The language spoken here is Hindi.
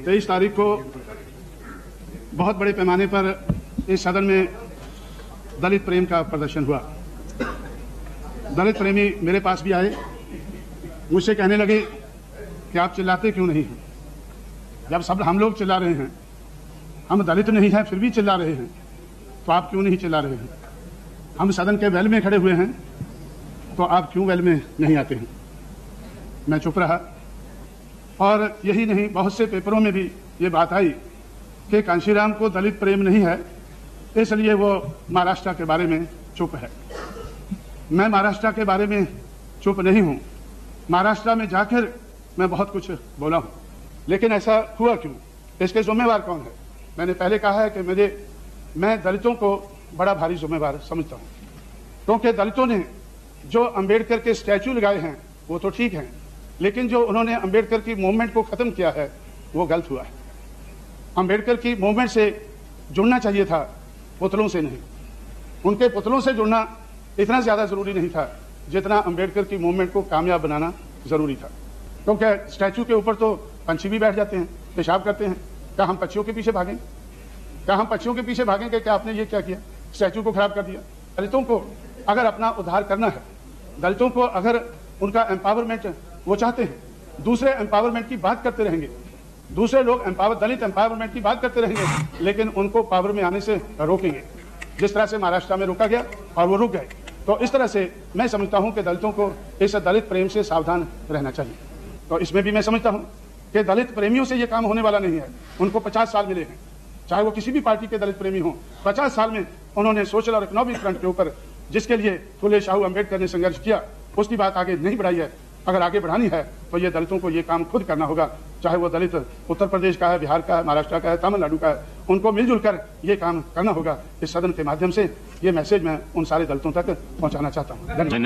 23 तारीख को बहुत बड़े पैमाने पर इस सदन में दलित प्रेम का प्रदर्शन हुआ। दलित प्रेमी मेरे पास भी आए, मुझसे कहने लगे कि आप चिल्लाते क्यों नहीं हैं? जब सब हम लोग चिल्ला रहे हैं, हम दलित नहीं हैं फिर भी चिल्ला रहे हैं, तो आप क्यों नहीं चिल्ला रहे हैं? हम सदन के वेल में खड़े हुए हैं, तो आप क्यों वेल में नहीं आते हैं? मैं चुप रहा। और यही नहीं, बहुत से पेपरों में भी ये बात आई कि कांशीराम को दलित प्रेम नहीं है, इसलिए वो महाराष्ट्र के बारे में चुप है। मैं महाराष्ट्र के बारे में चुप नहीं हूं। महाराष्ट्र में जाकर मैं बहुत कुछ बोला हूं, लेकिन ऐसा हुआ क्यों? इसके जिम्मेवार कौन है? मैंने पहले कहा है कि मैं दलितों को बड़ा भारी जिम्मेवार समझता हूं, क्योंकि दलितों ने जो अंबेडकर के स्टैचू लगाए हैं वो तो ठीक हैं, लेकिन जो उन्होंने अंबेडकर की मूवमेंट को खत्म किया है वो गलत हुआ है। अंबेडकर की मूवमेंट से जुड़ना चाहिए था, पुतलों से नहीं। उनके पुतलों से जुड़ना इतना ज्यादा जरूरी नहीं था जितना अंबेडकर की मूवमेंट को कामयाब बनाना जरूरी था, क्योंकि स्टैचू के ऊपर तो पंछी भी बैठ जाते हैं, पेशाब करते हैं। क्या हम पक्षियों के पीछे भागें? क्या हम पक्षियों के पीछे भागें कि क्या आपने ये क्या किया, स्टैचू को खराब कर दिया? दलितों को अगर अपना उद्धार करना है, दलितों को अगर उनका एम्पावरमेंट वो चाहते हैं, दूसरे एम्पावरमेंट की बात करते रहेंगे, दूसरे लोग दलित एम्पावरमेंट की बात करते रहेंगे, लेकिन उनको पावर में आने से रोकेंगे, जिस तरह से महाराष्ट्र में रोका गया और वो रुक गए। तो इस तरह से मैं समझता हूं कि दलितों को इस दलित प्रेम से सावधान रहना चाहिए। तो इसमें भी मैं समझता हूं कि दलित प्रेमियों से ये काम होने वाला नहीं है। उनको 50 साल मिले हैं, चाहे वो किसी भी पार्टी के दलित प्रेमी हों। 50 साल में उन्होंने सोशल और इकोनॉमिक फ्रंट के ऊपर जिसके लिए फुले शाहू अम्बेडकर ने संघर्ष किया, उसकी बात आगे नहीं बढ़ाई है। अगर आगे बढ़ानी है तो ये दलितों को ये काम खुद करना होगा, चाहे वो दलित उत्तर प्रदेश का है, बिहार का है, महाराष्ट्र का है, तमिलनाडु का है, उनको मिलजुल कर ये काम करना होगा। इस सदन के माध्यम से ये मैसेज मैं उन सारे दलितों तक पहुंचाना चाहता हूं। धन्यवाद।